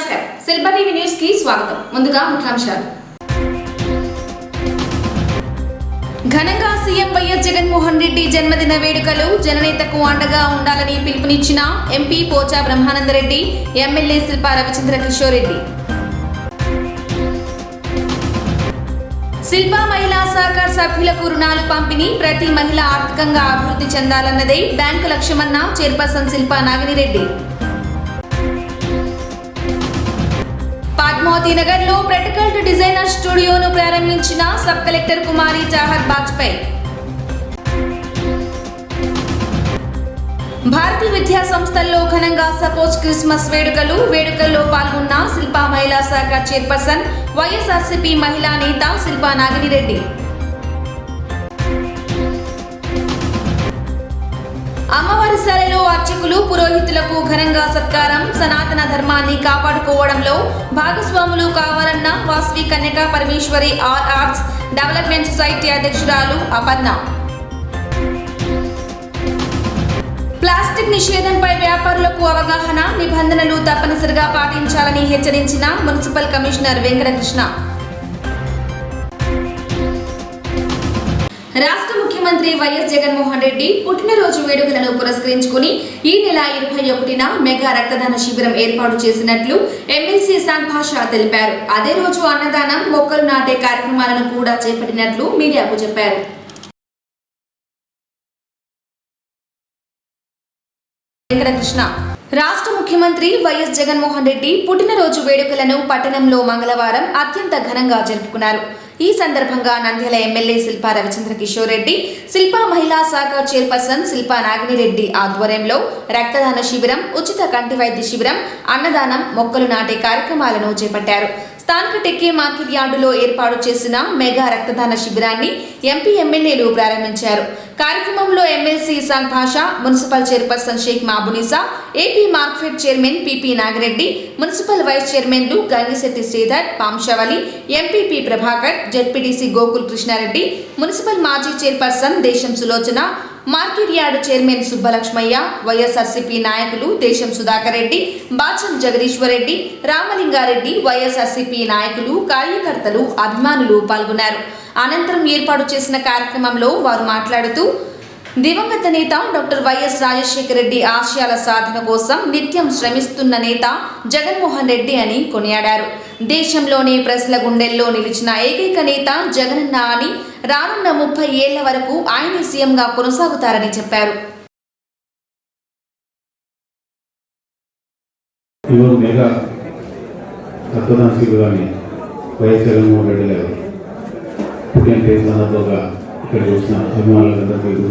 నమస్కారం శిల్ప TV news కి స్వాగతం. ముందుగా ముఖ్యాంశాలు. ఘనంగా సీఎం వైఎస్ జగన్మోహన్ రెడ్డి జన్మదిన వేడుకలు జననేతకు అండగా ఉండాలని పిలుపునిచ్చిన ఎంపీ పోచా బ్రహ్మానందరెడ్డి, ఎమ్మెల్యే శిల్ప రవిచంద్ర కిషోర్ రెడ్డి. శిల్ప మహిళా సహకార సభ్యులకు రుణాలు పంపిణీ ప్రతి మహిళ ఆర్థికంగా అభివృద్ధి చెందాలన్నదే బ్యాంకు లక్ష్యమన్న చైర్పర్సన్ శిల్ప నాగినిరెడ్డి. పద్మావతి నగర్ లో ప్రాక్టికల్ డిజైనర్ స్టూడియోను ప్రారంభించిన సబ్ కలెక్టర్ కుమారి చాహర్ బాజ్పేయి. భారతీయ విద్యా సంస్థల్లో ఘనంగా సపోజ్ క్రిస్మస్ వేడుకల్లో పాల్గొన్న శిల్ప మహిళా శాఖ చైర్పర్సన్ వైఎస్ఆర్సీపీ మహిళా నేత శిల్ప నాగినిరెడ్డి. అమ్మవారి శాలలో అర్చకులు పురోహితులకు ఘనంగా సత్కారం. సనాతన ధర్మాన్ని కాపాడుకోవడంలో భాగస్వాములు కావాలన్న Vasavi Kanyaka Parameshwari arts development society అధ్యక్షురాలు అపర్ణ. ప్లాస్టిక్ నిషేధంపై వ్యాపారులకు అవగాహన, నిబంధనలు తప్పనిసరిగా పాటించాలని హెచ్చరించిన మున్సిపల్ కమిషనర్ వెంకటకృష్ణ. రాష్ట్ర ముఖ్యమంత్రి వైఎస్ జగన్మోహన్ రెడ్డి పుట్టినరోజు వేడుకలను పురస్కరించుకుని ఈ నెల 21న మెగా రక్తదాన శిబిరం ఏర్పాటు చేసినట్లు ఎమ్మెల్సీ ఇసాన్ పాషా తెలిపారు. అదే రోజు అన్నదానం, మొక్కలు నాటే కార్యక్రమాలను కూడా చేపట్టినట్లు మీడియాకు చెప్పారు. వెంకటకృష్ణ. రాష్ట్ర ముఖ్యమంత్రి వైఎస్ జగన్మోహన్ రెడ్డి పుట్టినరోజు వేడుకలను పట్టణంలో మంగళవారం అత్యంత ఘనంగా జరుపుకున్నారు. ఈ సందర్భంగా నంద్యాల ఎమ్మెల్యే శిల్ప రవిచంద్ర కిషోర్ రెడ్డి, శిల్ప మహిళా శాఖ చైర్పర్సన్ శిల్ప నాగినిరెడ్డి ఆధ్వర్యంలో రక్తదాన శిబిరం, ఉచిత కంటి వైద్య శిబిరం, అన్నదానం, మొక్కలు నాటే కార్యక్రమాలను చేపట్టారు. స్థానిక టెక్కే మార్కెట్ యార్డులో ఏర్పాటు చేసిన మెగా రక్తదాన శిబిరాన్ని ఎంపీ, ఎమ్మెల్యేలు ప్రారంభించారు. కార్యక్రమంలో MLC Ehsan Pasha, municipal chairperson Sheikh Mabunisa, AP market chairman PP Nagireddy, municipal vice చైర్మన్లు Gangishetty Sridhar, Pamshavali, MPP Prabhakar, ZPTC Gokul Krishnareddy, municipal మాజీ chairperson Desam Sulochana, market yard chairman Subbalakshmaiah, YSRCP నాయకులు దేశం సుధాకర్ రెడ్డి, బాచం జగదీశ్వర్ రెడ్డి, రామలింగారెడ్డి, వైఎస్ఆర్సీపీ నాయకులు, కార్యకర్తలు, అభిమానులు పాల్గొన్నారు. అనంతరం ఏర్పాటు చేసిన కార్యక్రమంలో వారు మాట్లాడుతూ దివంగత నేత డాక్టర్ వైఎస్ రాజశేఖర రెడ్డి ఆశయాల సాధన కోసం నిత్యం శ్రమిస్తున్న నేత జగన్మోహన్ రెడ్డి అని కొనియాడారు. దేశంలోనే ప్రజల గుండెల్లో నిలిచిన ఏకైక నేత జగనన్న అని, రానున్న 30 ఏళ్ల వరకు ఆయన సీఎంగా కొనసాగుతారని చెప్పారు. ఇక్కడ వచ్చిన అభిమానులందరికీ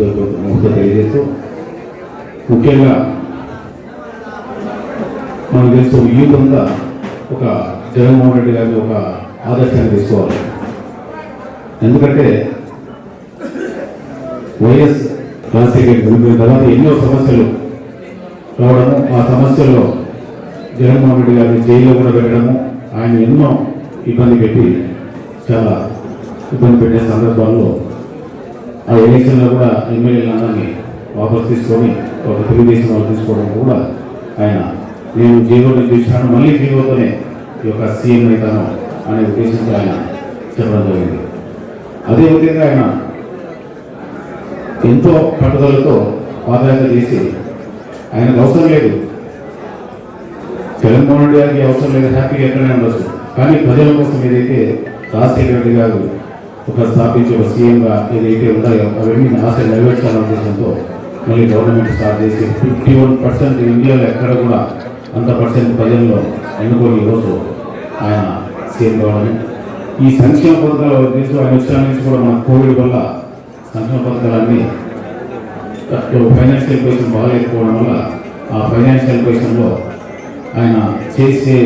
తెలియజేస్తూ, ముఖ్యంగా మనం తెలుసు యూత్ అంతా ఒక జగన్మోహన్ రెడ్డి గారిని ఒక ఆదర్శాన్ని తీసుకోవాలి. ఎందుకంటే వైఎస్ రాజశేఖర్ రెడ్డి తర్వాత ఎన్నో సమస్యలు రావడము, ఆ సమస్యల్లో జగన్మోహన్ రెడ్డి గారిని జైల్లో కూడా పెట్టడము, ఆయన ఎన్నో ఇబ్బంది పెట్టి చాలా ఇబ్బంది పెట్టే సందర్భాల్లో ఆ ఎలక్షన్లో కూడా ఎమ్మెల్యేలందరినీ వాపసు తీసుకొని ఒక తెలుగుదేశం వాళ్ళు తీసుకోవడం కూడా ఆయన నేను జీవోని చూసినాను, మళ్ళీ జీవోతోనే ఈ యొక్క సీఎం అవుతాను అనే ఉద్దేశంతో ఆయన చెప్పడం జరిగింది. అదేవిధంగా ఆయన ఎంతో పట్టుదలతో పాదయాత్ర చేసి ఆయనకు అవసరం లేదు, జగన్మోహన్ రెడ్డి గారికి అవసరం లేదు, హ్యాపీగా ఎక్కడైనా ఉండొచ్చు, కానీ ప్రజల కోసం ఏదైతే రాజశేఖర రెడ్డి గారు ఒక స్థాపించి ఒక సీఎంగా ఏదైతే ఉన్నాయో అవన్నీ ఆశలు నెరవేర్చాలనే ఉద్దేశంతో మళ్ళీ గవర్నమెంట్ స్టార్ట్ చేసి 51% ఇండియాలో ఎక్కడ కూడా అంత పర్సెంట్ ప్రజల్లో ఎన్నుకొని ఈరోజు ఆయన సీఎం కావాలని, ఈ సంక్షేమ పథకాల ఉద్దేశం ఆయన వచ్చిన నుంచి కూడా మన కోవిడ్ వల్ల సంక్షేమ పథకాలన్నీ ఫైనాన్షియల్ పొజిషన్ బాగాలేకపోవడం వల్ల ఆ ఫైనాన్షియల్ పొజిషన్లో ఆయన చేసే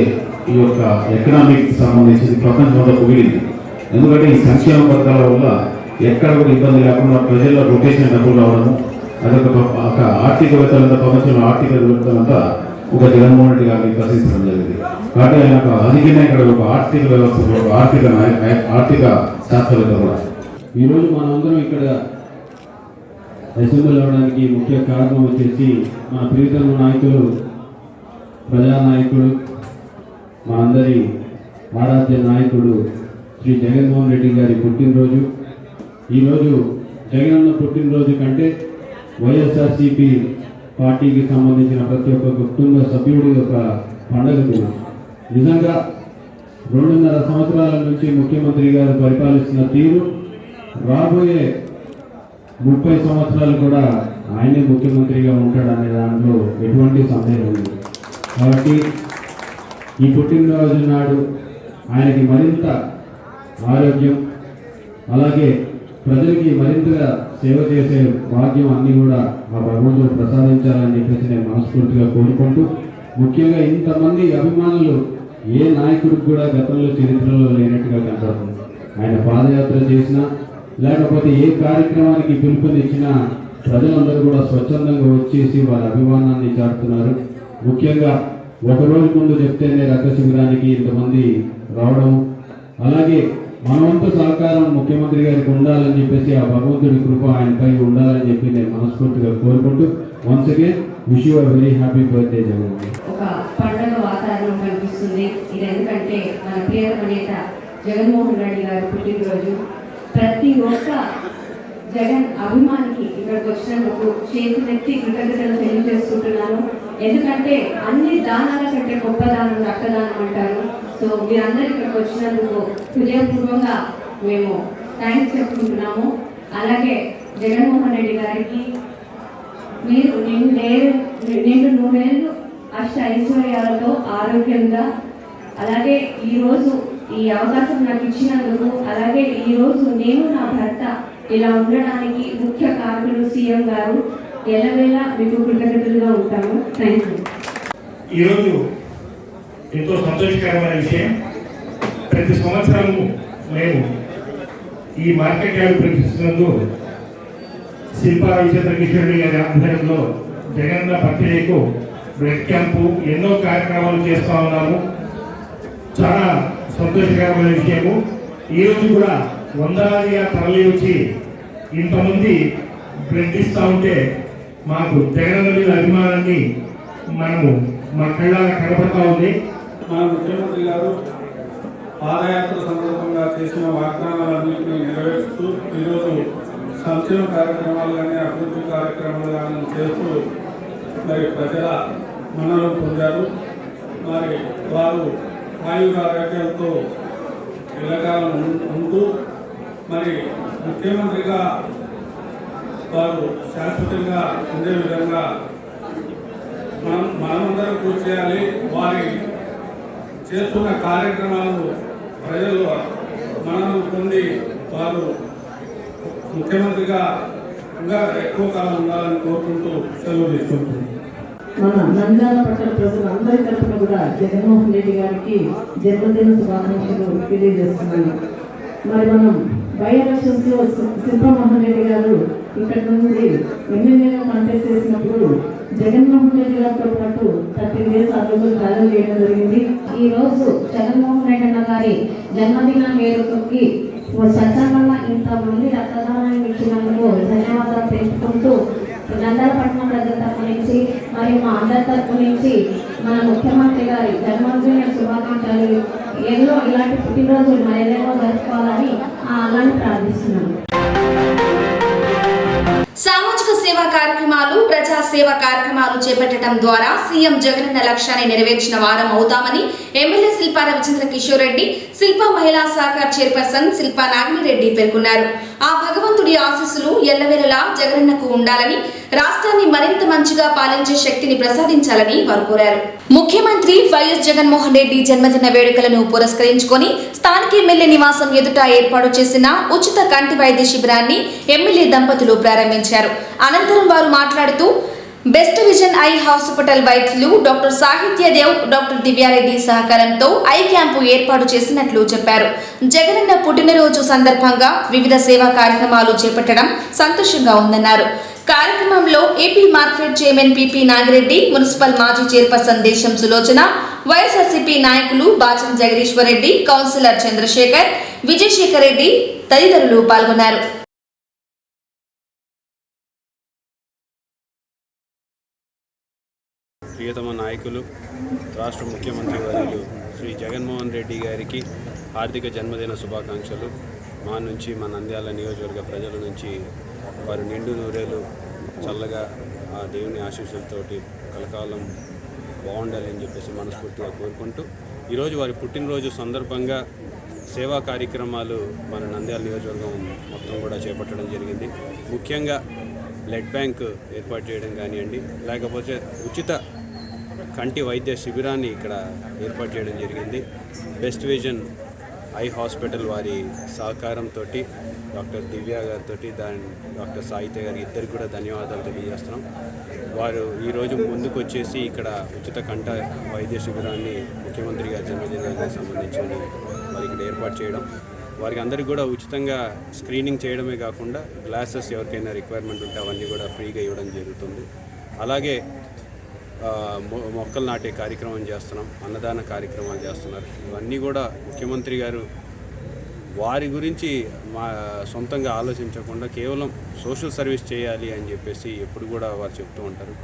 ఈ యొక్క ఎకనామిక్ సంబంధించి ప్రపంచంలో పోయింది. ఎందుకంటే ఈ సంక్షేమ పథకాల వల్ల ఎక్కడ కూడా ఇబ్బంది లేకుండా ప్రజల్లో రొటేషన్ డబ్బులు రావడము, అదొక ఆర్థికవేత్తలంతా ప్రపంచంలో ఆర్థికవేత్తలంతా ఒక జగన్మోహన్ రెడ్డి గారిని ప్రశ్నించడం జరిగింది. కాబట్టి ఆయన ఒక అధికంగా ఇక్కడ ఒక ఆర్థిక వ్యవస్థ, ఒక ఆర్థిక శాస్త్రవేత్త కూడా. ఈరోజు మనందరం ఇక్కడ అసెంబ్లీ అవడానికి ముఖ్య కారణం వచ్చేసి మన ప్రియతమ నాయకులు, ప్రజానాయకుడు మనందరి ఆరాధ్య నాయకుడు శ్రీ జగన్మోహన్ రెడ్డి గారి పుట్టినరోజు. ఈరోజు జగనన్న పుట్టినరోజు కంటే వైఎస్ఆర్సీపీ పార్టీకి సంబంధించిన ప్రతి ఒక్క కుటుంబ సభ్యుడి యొక్క పండగ దినం. నిజంగా 2.5 సంవత్సరాల నుంచి ముఖ్యమంత్రి గారు పరిపాలిస్తున్న తీరు, రాబోయే 30 సంవత్సరాలు కూడా ఆయనే ముఖ్యమంత్రిగా ఉంటాడనే దాంట్లో ఎటువంటి సందేహం లేదు. కాబట్టి ఈ పుట్టినరోజు నాడు ఆయనకి మరింత ఆరోగ్యం, అలాగే ప్రజలకి మరింతగా సేవ చేసే భాగ్యం అన్నీ కూడా ఆ భగవంతుడు ప్రసాదించాలని చెప్పేసి నేను మనస్ఫూర్తిగా కోరుకుంటూ, ముఖ్యంగా ఇంతమంది అభిమానులు ఏ నాయకుడికి కూడా గతంలో చరిత్రలో లేనట్టుగా కనపడుతుంది. ఆయన పాదయాత్ర చేసినా లేకపోతే ఏ కార్యక్రమానికి పిలుపునిచ్చినా ప్రజలందరూ కూడా స్వచ్ఛందంగా వచ్చేసి వారి అభిమానాన్ని చాటుతున్నారు. ముఖ్యంగా ఒకరోజు ముందు చెప్తేనే రక్త శిబిరానికి ఇంతమంది రావడం, అలాగే మనవంతు సహకారం ముఖ్యమంత్రి గారికి ఉండాలని చెప్పేసి ఆ భగవంతుడి కృప ఆయనపై ఉండాలని చెప్పి నేను మనస్ఫూర్తిగా కోరుకుంటూ, once again wish you very happy birthday Jagan. ఒక పండుగ వాతావరణం కనిపిస్తుంది. ఇది ఎందుకంటే మన ప్రియతమ నేత జగన్మోహన్ రెడ్డి గారి పుట్టినరోజు. ప్రతి ఒక్క జగన్ అభిమానికి ఇక్కడికి వచ్చినందుకు చేతులెత్తి కృతజ్ఞతలు తెలియజేసుకుంటున్నాను. ఎందుకంటే అన్ని దానాల కంటే గొప్ప దానం రక్తదానం అంటారు. సో మీరందరూ ఇక్కడికి వచ్చినందుకు హృదయపూర్వకంగా మేము థ్యాంక్స్ చెప్పుకుంటున్నాము. అలాగే జగన్మోహన్ రెడ్డి గారికి మీరు నిండు 100 అష్ట ఐశ్వర్యాలతో ఆరోగ్యంగా, అలాగే ఈరోజు ఈ అవకాశం నాకు ఇచ్చినందుకు, అలాగే ఈరోజు నేను నా భర్త ఇలా ఉండడానికి ముఖ్య కారకులు సీఎం గారు, ఎల్లవేళ మీకు కృతజ్ఞతలుగా ఉంటాము. Thank you. ఈరోజు ఎంతో సంతోషకరమైన విషయం. ప్రతి సంవత్సరము మేము ఈ మార్కెట్ యార్డ్ ప్రకటిస్తున్నందుకు శిల్పా విజేంద్ర కిషోర్ గారి ఆధ్వర్యంలో జగన్న బర్త్డేకు బ్లడ్ క్యాంపు ఎన్నో కార్యక్రమాలు చేస్తూ ఉన్నాము. చాలా సంతోషకరమైన విషయము. ఈరోజు కూడా వందలాదిగా తరలి వచ్చి ఇంతమంది బ్లడ్ ఇస్తూ ఉంటే మాకు జగనన్న మీద అభిమానాన్ని మనము మా కళ్ళారా కనబడతా ఉంది. మన ముఖ్యమంత్రి గారు పాదయాత్ర సందర్భంగా చేసిన వాగ్దానాలన్నింటినీ నెరవేరుస్తూ ఈరోజు సంక్షేమ కార్యక్రమాలు కానీ అభివృద్ధి కార్యక్రమాలు కానీ చేస్తూ మరి ప్రజల మన్ననలు పొందారు. మరి వారు ఆయురారోగ్యాలతో ఎల్లకాలం ఉంటూ మరి ముఖ్యమంత్రిగా వారు శాశ్వతంగా ఉండే విధంగా మనమందరం కృషి చేయాలి. వారి చేస్తున్న కార్యక్రమాలు ప్రజలు మనను పొంది వారు ముఖ్యమంత్రిగా ఇంకా ఎక్కువ కాలం ఉండాలని కోరుకుంటూ సెలవు తీసుకుంటున్నాను. మన నంద్యాల పట్టణ ప్రజలందరి తరఫున కూడా జగన్మోహన్ రెడ్డి గారికి జన్మదిన శుభాకాంక్షలు తెలియజేస్తున్నాను. మరి మనం బై-ఎలక్షన్స్లో శిల్పామోహన్ రెడ్డి గారు ఇక్కడ నుండి ఎమ్మెల్యేగా కంటెస్ట్ చేసినప్పుడు జగన్మోహన్ రెడ్డి గారితో పాటు 13 డేస్ ఆ రోజు ట్రావెల్ చేయడం జరిగింది. ఈ రోజు జగన్మోహన్ రెడ్డి అన్న గారి జన్మదిన వేడుకకి స్వచ్ఛందంగా ఇంతమంది రక్తదానాన్ని ఇచ్చినందుకు ధన్యవాదాలు తెలుపుకుంటూ నంద్యాల పట్టణ ప్రజల తరపు నుంచి మరియు మా అందరి తరపు నుంచి మన ముఖ్యమంత్రి గారి జన్మదిన శుభాకాంక్షలు, ఎన్నో ఇలాంటి పుట్టినరోజులు మరెన్నో జరుపుకోవాలని అలానే ప్రార్థిస్తున్నాను. సామాజిక సేవా కార్యక్రమాలు, ప్రజా సేవా కార్యక్రమాలు చేపట్టడం ద్వారా సీఎం జగనన్న లక్ష్యాన్ని నెరవేర్చిన వారం అవుతామని ఎమ్మెల్యే శిల్పా రవిచంద్ర కిషోర్ రెడ్డి, శిల్పా మహిళా సహకార్ చైర్పర్సన్ శిల్పా నాగినిరెడ్డి పేర్కొన్నారు. ఆ భగవంతుడి ఆశీస్సులు ఎల్లవేళలా జగనన్నకు ఉండాలని, రాష్ట్రాన్ని మరింత మంచిగా పాలించే శక్తిని ప్రసాదించాలని వారు కోరారు. ముఖ్యమంత్రి వైఎస్ జగన్మోహన్ రెడ్డి జన్మదిన వేడుకలను పురస్కరించుకొని స్థానిక ఎమ్మెల్యే నివాసం ఎదుట ఏర్పాటు చేసిన ఉచిత కంటి వైద్య శిబిరాన్ని ఎమ్మెల్యే దంపతులు ప్రారంభించారు. అనంతరం వారు మాట్లాడుతూ బెస్ట్ విజన్ ఐ హాస్పిటల్ వైద్యులు డాక్టర్ సాహిత్యదేవ్, డాక్టర్ దివ్యారెడ్డి సహకారంతో ఐ క్యాంపు ఏర్పాటు చేసినట్లు చెప్పారు. జగనన్న పుట్టినరోజు సందర్భంగా వివిధ సేవా కార్యక్రమాలు చేపట్టడం సంతోషంగా ఉందన్నారు. కార్యక్రమంలో AP market chairman PP Nagireddy, municipal మాజీ చైర్పర్సన్ దేశం సులోచన, వైఎస్ఆర్సీపీ నాయకులు బాచం జగదీశ్వర్ రెడ్డి, కౌన్సిలర్ చంద్రశేఖర్, విజయశేఖర్ రెడ్డి తదితరులు పాల్గొన్నారు. ప్రియతమ నాయకులు రాష్ట్ర ముఖ్యమంత్రి వర్యులు శ్రీ జగన్మోహన్ రెడ్డి గారికి హార్దిక జన్మదిన శుభాకాంక్షలు. మా నుంచి, మా నంద్యాల నియోజకవర్గ ప్రజల నుంచి వారు నిండు నూరేలు చల్లగా ఆ దేవుని ఆశీస్సులతోటి కలకాలం బాగుండాలని చెప్పేసి మనస్ఫూర్తిగా కోరుకుంటూ, ఈరోజు వారి పుట్టినరోజు సందర్భంగా సేవా కార్యక్రమాలు మన నంద్యాల నియోజకవర్గం మొత్తం కూడా చేపట్టడం జరిగింది. ముఖ్యంగా బ్లడ్ బ్యాంక్ ఏర్పాటు చేయడం కానివ్వండి, లేకపోతే ఉచిత కంటి వైద్య శిబిరాన్ని ఇక్కడ ఏర్పాటు చేయడం జరిగింది. బెస్ట్ విజన్ ఐ హాస్పిటల్ వారి సహకారంతో డాక్టర్ దివ్య గారితో డాక్టర్ సాయితే గారి ఇద్దరికి కూడా ధన్యవాదాలు తెలియజేస్తున్నాం. వారు ఈరోజు ముందుకు వచ్చేసి ఇక్కడ ఉచిత కంట వైద్య శిబిరాన్ని ముఖ్యమంత్రి గారి జన్మదినానికి సంబంధించి వారు ఇక్కడ ఏర్పాటు చేయడం, వారికి అందరికీ కూడా ఉచితంగా స్క్రీనింగ్ చేయడమే కాకుండా గ్లాసెస్ ఎవరికైనా రిక్వైర్మెంట్ ఉంటే అవన్నీ కూడా ఫ్రీగా ఇవ్వడం జరుగుతుంది. అలాగే మొక్కలు నాటే కార్యక్రమం చేస్తున్నాం, అన్నదాన కార్యక్రమాలు చేస్తున్నారు. ఇవన్నీ కూడా ముఖ్యమంత్రి గారు వారి గురించి సొంతంగా ఆలోచించకుండా కేవలం సోషల్ సర్వీస్ చేయాలి అని చెప్పేసి ఎప్పుడు కూడా వారు చెప్తూ ఉంటారు.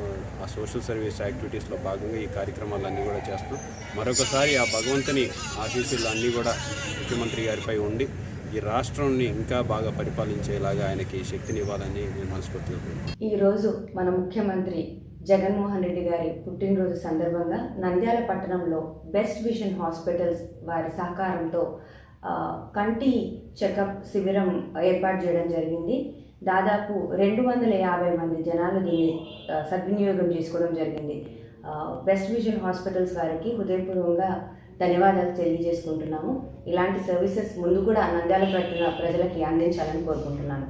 ఆ సోషల్ సర్వీస్ యాక్టివిటీస్లో భాగంగా ఈ కార్యక్రమాలన్నీ కూడా చేస్తున్నాం. మరొకసారి ఆ భగవంతుని ఆశీస్సులు అన్నీ కూడా ముఖ్యమంత్రి గారిపై ఉండి ఈ రాష్ట్రాన్ని ఇంకా బాగా పరిపాలించేలాగా ఆయనకి శక్తినివ్వాలని నేను మనస్ఫూర్తిగా కోరుకుంటున్నాను. ఈరోజు మన ముఖ్యమంత్రి జగన్మోహన్ రెడ్డి గారి పుట్టినరోజు సందర్భంగా నంద్యాల పట్టణంలో బెస్ట్ విజన్ హాస్పిటల్స్ వారి సహకారంతో కంటి చెకప్ శిబిరం ఏర్పాటు చేయడం జరిగింది. దాదాపు 250 మంది జనాలు దీన్ని సద్వినియోగం చేసుకోవడం జరిగింది. బెస్ట్ విజన్ హాస్పిటల్స్ వారికి హృదయపూర్వకంగా ధన్యవాదాలు తెలియజేసుకుంటున్నాము. ఇలాంటి సర్వీసెస్ ముందు కూడా నంద్యాల పట్టణ ప్రజలకి అందించాలని కోరుకుంటున్నాను.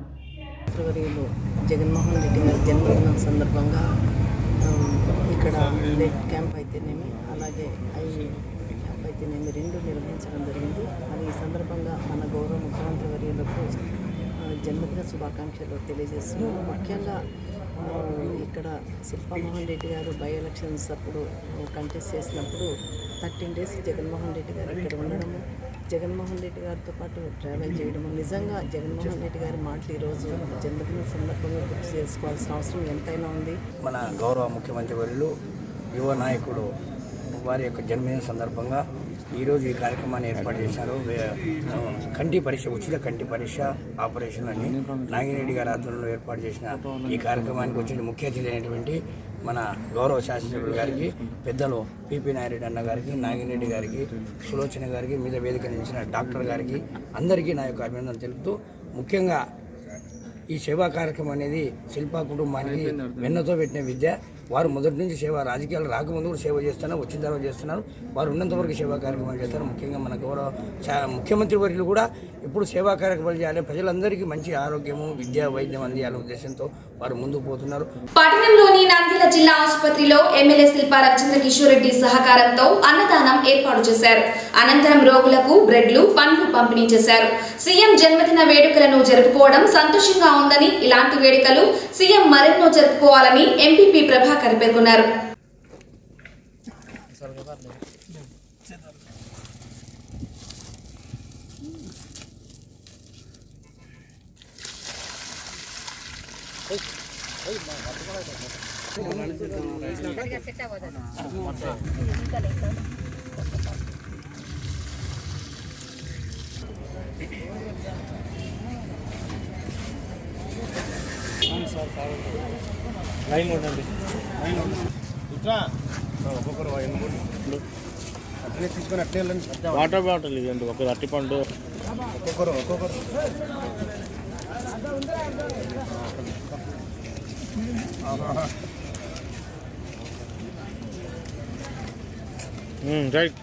మంత్రివర్యులు జగన్మోహన్ రెడ్డి గారి జన్మదినం సందర్భంగా ఇక్కడ బ్లడ్ క్యాంప్ అయితేనేమి, అలాగే ఐ క్యాంప్ అయితేనేమి 2 నిర్వహించడం జరిగింది. మరి ఈ సందర్భంగా మన గౌరవ ముఖ్యమంత్రి వర్యులకు జన్మదిన శుభాకాంక్షలు తెలియజేస్తున్నాము. ముఖ్యంగా ఇక్కడ శిల్పామోహన్ రెడ్డి గారు బై ఎలక్షన్స్ అప్పుడు కంటెస్ట్ చేసినప్పుడు 13 days జగన్మోహన్ రెడ్డి గారు ఇక్కడ ఉండడము, జగన్మోహన్ రెడ్డి గారితో పాటు ట్రావెల్ చేయడము, నిజంగా జగన్మోహన్ రెడ్డి గారి మాటలు ఈరోజు జన్మదిన సందర్భంగా గుర్తు చేసుకోవాల్సిన అవసరం ఎంతైనా ఉంది. మన గౌరవ ముఖ్యమంత్రి వర్యులు యువ నాయకుడు వారి యొక్క జన్మదిన సందర్భంగా ఈరోజు ఈ కార్యక్రమాన్ని ఏర్పాటు చేశారు. కంటి పరీక్ష, ఉచిత కంటి పరీక్ష ఆపరేషన్ అని నాగిరెడ్డి గారి ఆధ్వర్యంలో ఏర్పాటు చేసిన ఈ కార్యక్రమానికి వచ్చిన ముఖ్య అతిథి అయినటువంటి మన గౌరవ శాసనసభ్యులు గారికి, పెద్దలు పిపి నాగిరెడ్డి అన్న గారికి, నాగిరెడ్డి గారికి, సులోచన గారికి, మీద వేదిక నిలిచిన డాక్టర్ గారికి అందరికీ నా యొక్క అభినందనలు తెలుపుతూ, ముఖ్యంగా ఈ సేవా కార్యక్రమం అనేది శిల్పా కుటుంబానికి వెన్నతో పెట్టిన విద్య. వారు మొదటి నుంచి సేవ, రాజకీయాలు రాకముందు కూడా సేవ చేస్తున్నారు, వచ్చిన తర్వాత చేస్తున్నారు. వారు ఉన్నంతవరకు సేవా కార్యక్రమాలు చేస్తారు. ముఖ్యంగా మన గౌరవ ముఖ్యమంత్రి వర్యులు కూడా ఎప్పుడు సేవా కార్యక్రమాలు చేయాలి, ప్రజలందరికీ మంచి ఆరోగ్యము, విద్య, వైద్యం అందియాలనే ఉద్దేశంతో వారు ముందుకు పోతున్నారు. పట్టణంలోని నంద్యాల జిల్లా ఆసుపత్రిలో ఎమ్మెల్యే శిల్పా రవిచంద్ర కిషోర్ రెడ్డి సహకారంతో అన్నదానం ఏర్పాటు చేశారు. అనంతరం రోగులకు బ్రెడ్లు, పండ్లు పంపిణీ చేశారు. సీఎం జన్మదిన వేడుకలను జరుపుకోవడం సంతోషంగా ఉందని, ఇలాంటి వేడుకలు సీఎం మరెన్నో జరుపుకోవాలని ఎంపీపీ ప్రభాకర్ పేర్కొన్నారు. లైన్ ఉండండి, ఇట్లా ఒక్కొక్కరు అట్లే తీసుకొని అట్లే వెళ్ళండి. వాటర్ బాటిల్ ఇవ్వండి, ఒక అట్టిపండు ఒక్కొక్కరు రైట్.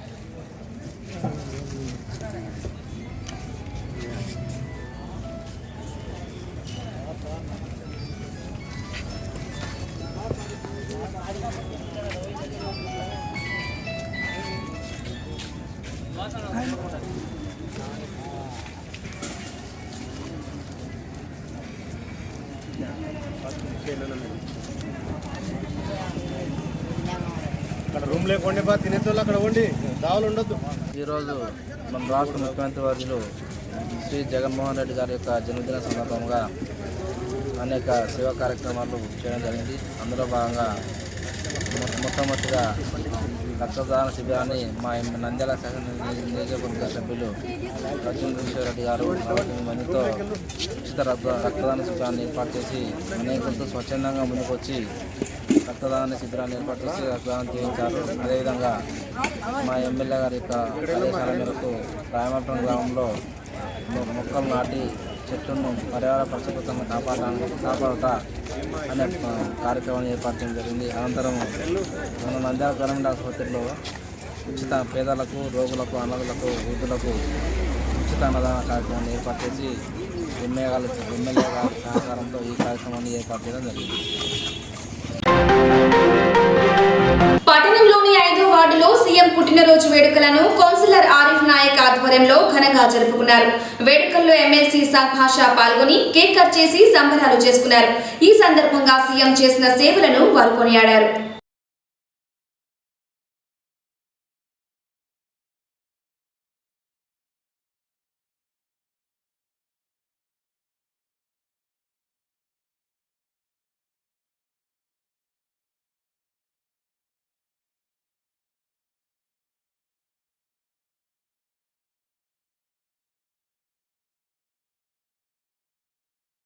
అక్కడ రూమ్ లేకుండా బా తినేతోళ్ళు అక్కడ ఉండి దావులు ఉండొద్దు. ఈరోజు మన రాష్ట్ర ముఖ్యమంత్రి వర్యులు శ్రీ జగన్మోహన్ రెడ్డి గారి యొక్క జన్మదిన సందర్భంగా అనేక సేవా కార్యక్రమాలు చేయడం జరిగింది. అందులో భాగంగా మొట్టమొదటిగా రక్తదాన శిబిరాన్ని మా నంద్యాల శాసన నియోజకవర్గ సభ్యులు రెడ్డి గారు 48 మందితో ఉచిత రక్తదాన శిబిరాన్ని ఏర్పాటు చేసి అనేకులతో స్వచ్ఛందంగా ముందుకొచ్చి రక్తదాన శిబిరాన్ని ఏర్పాటు చేసి రక్తదానం చేయించారు. అదేవిధంగా మా ఎమ్మెల్యే గారి యొక్క ఆదేశాల మేరకు రాయమల్పం గ్రామంలో మొక్కలు నాటి చెట్లను పర్యావరణ పరిశుభ్రతను కాపాడట అనే కార్యక్రమాన్ని ఏర్పాటు చేయడం జరిగింది. అనంతరం మన నంద్యాల గవర్నమెంట్ ఆసుపత్రిలో ఉచిత పేదలకు, రోగులకు, అనాథులకు, వృద్ధులకు ఉచిత అన్నదాన కార్యక్రమాన్ని ఏర్పాటు చేసి ఎమ్మెల్యే గారి సహకారంతో ఈ కార్యక్రమాన్ని ఏర్పాటు చేయడం జరిగింది. పట్టణంలోని 5వ వార్డులో సీఎం పుట్టినరోజు వేడుకలను కౌన్సిలర్ ఆరిఫ్ నాయక్ ఆధ్వర్యంలో ఘనంగా జరుపుకున్నారు. వేడుకల్లో ఎమ్మెల్సీ సంభాష పాల్గొని కేక్ కట్ చేసి సంబరాలు చేసుకున్నారు. ఈ సందర్భంగా సీఎం చేసిన సేవలను వారు కొనియాడారు.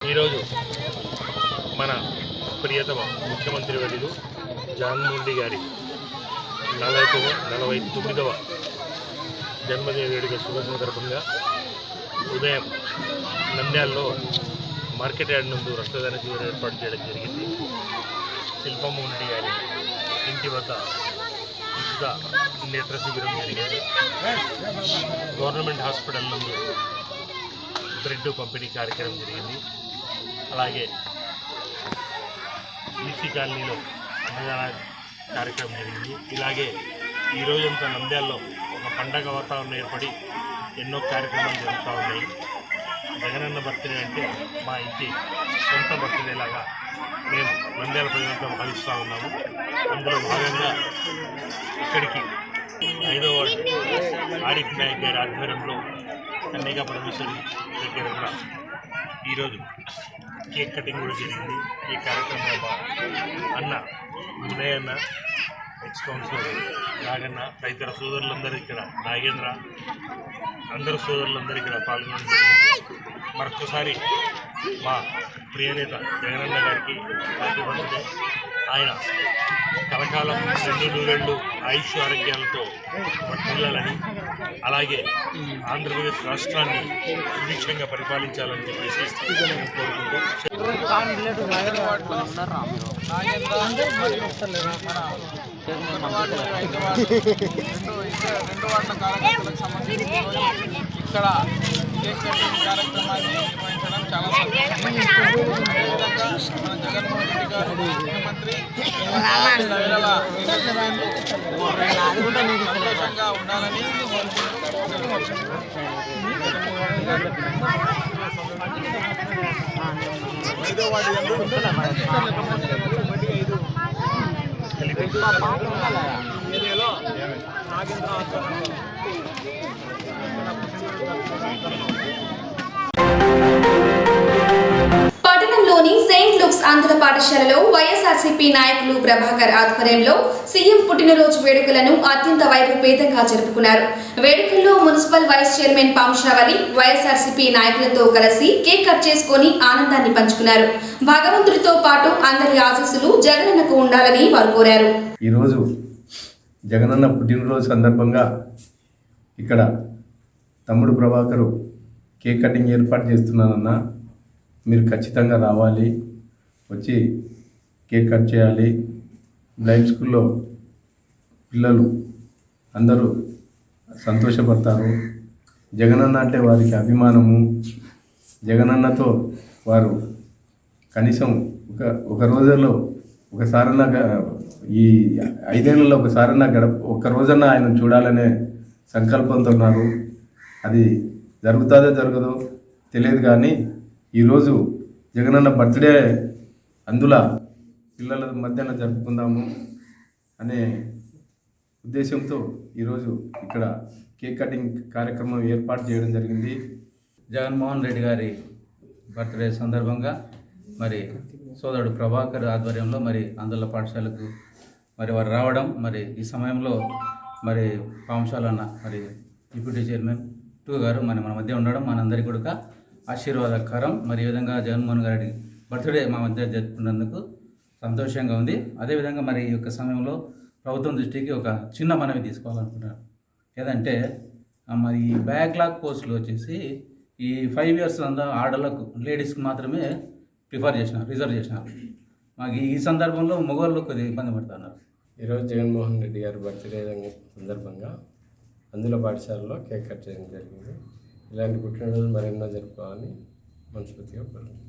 ఈరోజు మన ప్రియతమ ముఖ్యమంత్రి వర్యులు జగన్మోహన్ రెడ్డి గారి 49వ జన్మదిన వేడుక శుభ సందర్భంగా ఉదయం నంద్యాలలో మార్కెట్ యార్డ్ నందు రక్తదాన శిబిరం ఏర్పాటు చేయడం జరిగింది. శిల్పమోహన్ రెడ్డి గారి ఇంటి వద్ద ఉచిత నేత్ర శిబిరం జరిగింది. గవర్నమెంట్ హాస్పిటల్ నందు బ్రెడ్ పంపిణీ కార్యక్రమం జరిగింది. అలాగే ఈసీ కాలనీలో అన్నదాన కార్యక్రమం జరిగింది. ఇలాగే ఈరోజంతా నంద్యాలలో ఒక పండగ వాతావరణం ఏర్పడి ఎన్నో కార్యక్రమాలు జరుగుతూ ఉన్నాయి. జగనన్న బర్త్డే అంటే మా ఇంటి సొంత బర్త్డే లాగా మేము నంద్యాల ప్రజలతో భావిస్తూ ఉన్నాము. అందులో భాగంగా ఇక్కడికి 5వ వార్డు ఆరిఫ్ నాయక్ గారి ఆధ్వర్యంలో కన్నికా పరమేశ్వరి దగ్గర కూడా ఈరోజు కేక్ కటింగ్ కూడా జరిగింది. ఈ కార్యక్రమంలో అన్న వినయన్న, ఎక్స్ కౌన్సిలర్ నాగన్న, తదితర సోదరులందరూ ఇక్కడ నాగేంద్ర, అందరు సోదరులందరూ ఇక్కడ పాల్గొనడం జరిగింది. మరొకసారి మా ప్రియనేత జగనన్న గారికి హ్యాపీ బర్త్డే. ఆయన కలకాలం 2 నూరేళ్లు ఆయుష్ ఆరోగ్యాలతో వర్ధిల్లాలని, అలాగే ఆంధ్రప్రదేశ్ రాష్ట్రాన్ని సుభిక్షంగా పరిపాలించాలని చెప్పేసి కోరుకుంటూ ఇక్కడ కేక్ కటింగ్ కార్యక్రమాన్ని నిర్వహించడం చాలా సంతోషం. అదేవిధంగా మన జగన్మోహన్ రెడ్డి గారు ముఖ్యమంత్రి సంతోషంగా ఉండాలని ఏరియాలో నాగేంద్ర పట్టణంలోని సెయింట్ లూక్స్ ఆంధ్ర పాఠశాలలో వైఎస్ఆర్సీపీ నాయకులు ప్రభాకర్ ఆధ్వర్యంలో సీఎం పుట్టినరోజు వేడుకలను అత్యంత వైభవపేతంగా జరుపుకున్నారు. వేడుకల్లో municipal vice chairman Pamshavali YSRCP నాయకులతో కలిసి కేక్ కట్ చేసుకుని ఆనందాన్ని పంచుకున్నారు. భగవంతుడితో పాటు అందరి ఆశీస్సులు జగనన్నకు ఉండాలని వారు కోరారు. ఈరోజు జగనన్న పుట్టినరోజు సందర్భంగా ఇక్కడ తమ్ముడు ప్రభాకరు కేక్ కటింగ్ ఏర్పాటు చేస్తున్నానన్న, మీరు ఖచ్చితంగా రావాలి, వచ్చి కేక్ కట్ చేయాలి. బ్లైండ్ స్కూల్లో పిల్లలు అందరూ సంతోషపడతారు. జగనన్న అంటే వారికి అభిమానము. జగనన్నతో వారు కనీసం ఒక రోజులో ఒకసారన్నా, ఈ 5 ఏళ్లలో ఒకసారన్నా ఒక్క రోజన్నా ఆయన చూడాలనే సంకల్పంతో ఉన్నారు. అది జరుగుతుందో జరగదో తెలియదు, కానీ ఈరోజు జగనన్న బర్త్డే, అందులో పిల్లల మధ్యాహ్న జరుపుకుందాము అనే ఉద్దేశంతో ఈరోజు ఇక్కడ కేక్ కటింగ్ కార్యక్రమం ఏర్పాటు చేయడం జరిగింది. జగన్మోహన్ రెడ్డి గారి బర్త్డే సందర్భంగా మరి సోదరుడు ప్రభాకర్ ఆధ్వర్యంలో మరి ఆంధ్ర పాఠశాలకు మరి వారు రావడం, మరి ఈ సమయంలో మరి పాంశాల అన్న మరి డిప్యూటీ చైర్మన్ 2 గారు మన మధ్య ఉండడం మనందరికీ కూడా ఆశీర్వాదకరం. మరి ఈ విధంగా జగన్మోహన్ గారి బర్త్డే మా మధ్య జరుపుకున్నందుకు సంతోషంగా ఉంది. అదేవిధంగా మరి ఈ యొక్క సమయంలో ప్రభుత్వం దృష్టికి ఒక చిన్న మనవి తీసుకోవాలనుకుంటున్నాను. ఏదంటే మరి ఈ బ్యాక్లాగ్ పోస్టులు వచ్చేసి ఈ 5 years ఆడలకు లేడీస్కి మాత్రమే రిజర్వ్ చేసినారు. మాకు ఈ సందర్భంలో మగవాళ్ళు కొద్దిగా ఇబ్బంది పడుతున్నారు. ఈరోజు జగన్మోహన్ రెడ్డి గారి బర్త్డే సందర్భంగా అందులో పాఠశాలలో కేక్ కట్ చేయడం జరిగింది. ఇలాంటి పుట్టినరోజులు మరెన్నో జరుపుకోవాలని మనస్ఫూర్తిగా కోరుకుంటున్నాను.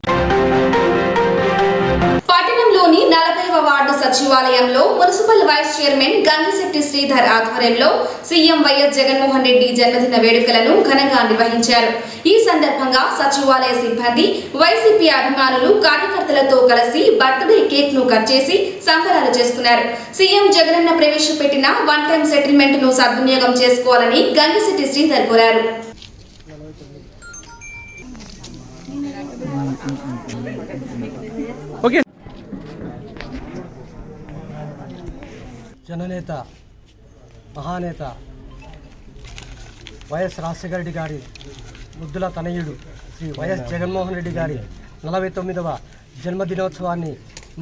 పట్టణంలోని 40వ వార్డు సచివాలయంలో municipal vice chairman Gangisetti Sridhar ఆధ్వర్యంలో సీఎం వైఎస్ జగన్మోహన్ రెడ్డి జన్మదిన వేడుకలను ఘనంగా నిర్వహించారు. ఈ సందర్భంగా సచివాలయ సిబ్బంది, వైసీపీ అభిమానులు, కార్యకర్తలతో కలిసి బర్త్డే కేక్ ను కట్ చేసి సంబరాలు చేసుకున్నారు. సీఎం జగనన్న ప్రవేశపెట్టిన 1 time సెటిల్మెంట్ ను సద్వినియోగం చేసుకోవాలని గంగిశెట్టి శ్రీధర్ కోరారు. జననేత మహానేత వైఎస్ రాజశేఖర రెడ్డి గారి ముద్దుల తనయుడు శ్రీ వైఎస్ జగన్మోహన్ రెడ్డి గారి 49వ జన్మదినోత్సవాన్ని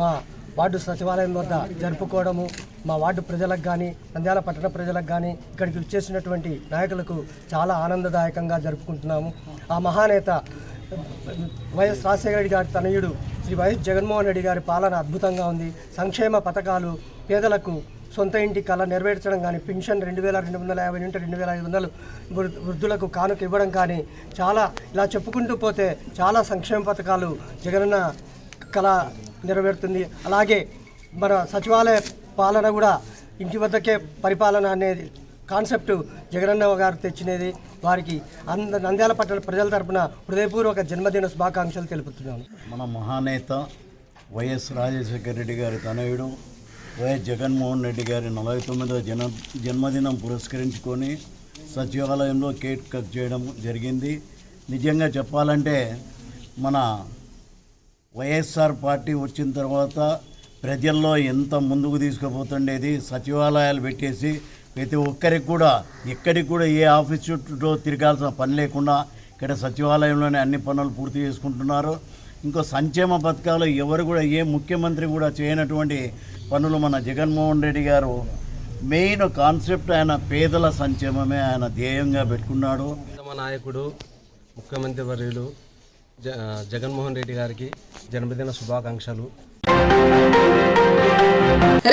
మా వార్డు సచివాలయం వద్ద జరుపుకోవడము మా వార్డు ప్రజలకు కానీ, నంద్యాల పట్టణ ప్రజలకు కానీ, ఇక్కడికి వచ్చేసినటువంటి నాయకులకు చాలా ఆనందదాయకంగా జరుపుకుంటున్నాము. ఆ మహానేత వైఎస్ రాజశేఖర రెడ్డి గారి తనయుడు శ్రీ వైఎస్ జగన్మోహన్ రెడ్డి గారి పాలన అద్భుతంగా ఉంది. సంక్షేమ పథకాలు, పేదలకు సొంత ఇంటి కళ నెరవేర్చడం కానీ, పెన్షన్ 2250 నుండి 2500 వృద్ధులకు కానుక ఇవ్వడం కానీ, చాలా ఇలా చెప్పుకుంటూ పోతే చాలా సంక్షేమ పథకాలు జగనన్న కళ నెరవేరుతుంది. అలాగే మన సచివాలయ పాలన కూడా ఇంటి వద్దకే పరిపాలన అనేది కాన్సెప్ట్ జగనన్న గారు తెచ్చినది. వారికి నంద్యాల పట్టణ ప్రజల తరపున హృదయపూర్వక జన్మదిన శుభాకాంక్షలు తెలుపుతున్నాను. మన మహానేత వైఎస్ రాజశేఖర రెడ్డి గారి తనయుడు వైఎస్ జగన్మోహన్ రెడ్డి గారి 49వ జన్మదినం పురస్కరించుకొని సచివాలయంలో కేక్ కట్ చేయడం జరిగింది. నిజంగా చెప్పాలంటే మన వైఎస్ఆర్ పార్టీ వచ్చిన తర్వాత ప్రజల్లో ఎంత ముందుకు తీసుకుపోతుండేది. సచివాలయాలు పెట్టేసి ప్రతి ఒక్కరికి కూడా ఎక్కడికి కూడా ఏ ఆఫీస్ చుట్టూ తిరగాల్సిన పని లేకుండా ఇక్కడ సచివాలయంలోనే అన్ని పనులు పూర్తి చేసుకుంటున్నారు. ఇంకో సంక్షేమ పథకాలు ఎవరు కూడా ఏ ముఖ్యమంత్రి కూడా చేయనటువంటి పనులు మన జగన్మోహన్ రెడ్డి గారు మెయిన్ కాన్సెప్ట్ ఆయన పేదల సంక్షేమమే ఆయన ధ్యేయంగా పెట్టుకున్నాడు. మా నాయకుడు ముఖ్యమంత్రి వర్యులు జగన్మోహన్ రెడ్డి గారికి జన్మదిన శుభాకాంక్షలు.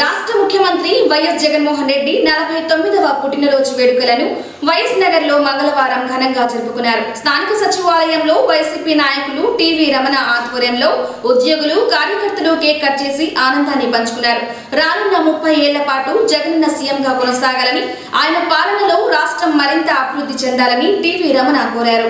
రాష్ట్ర ముఖ్యమంత్రి వైఎస్ జగన్మోహన్ రెడ్డి 49వ పుట్టినరోజు వేడుకలను వైఎస్ నగర్ లో మంగళవారం ఘనంగా జరుపుకున్నారు. స్థానిక సచివాలయంలో వైసీపీ నాయకులు టీవీ రమణ ఆధ్వర్యంలో ఉద్యోగులు, కార్యకర్తలు కేక్ కట్ చేసి ఆనందాన్ని పంచుకున్నారు. రానున్న 30 ఏళ్ల పాటు జగనన్న సీఎంగా కొనసాగాలని, ఆయన పాలనలో రాష్ట్రం మరింత అభివృద్ధి చెందాలని టీవీ రమణ కోరారు.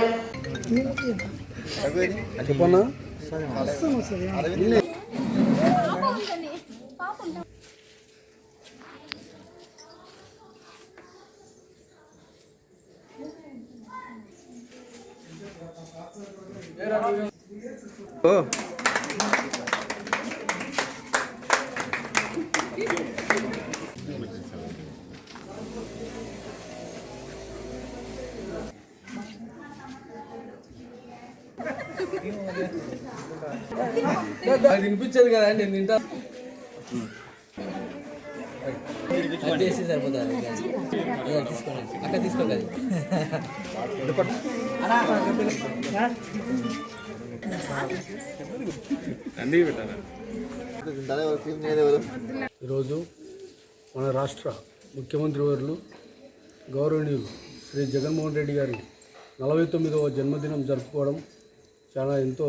అది వినిపించదు కదా అండి, తింటా సరిపోతుంది. తీసుకోండి అక్కడ తీసుకోండి. ఈరోజు మన రాష్ట్ర ముఖ్యమంత్రి వర్యులు గౌరవనీయులు శ్రీ జగన్మోహన్ రెడ్డి గారి 49వ జన్మదినం జరుపుకోవడం చాలా ఎంతో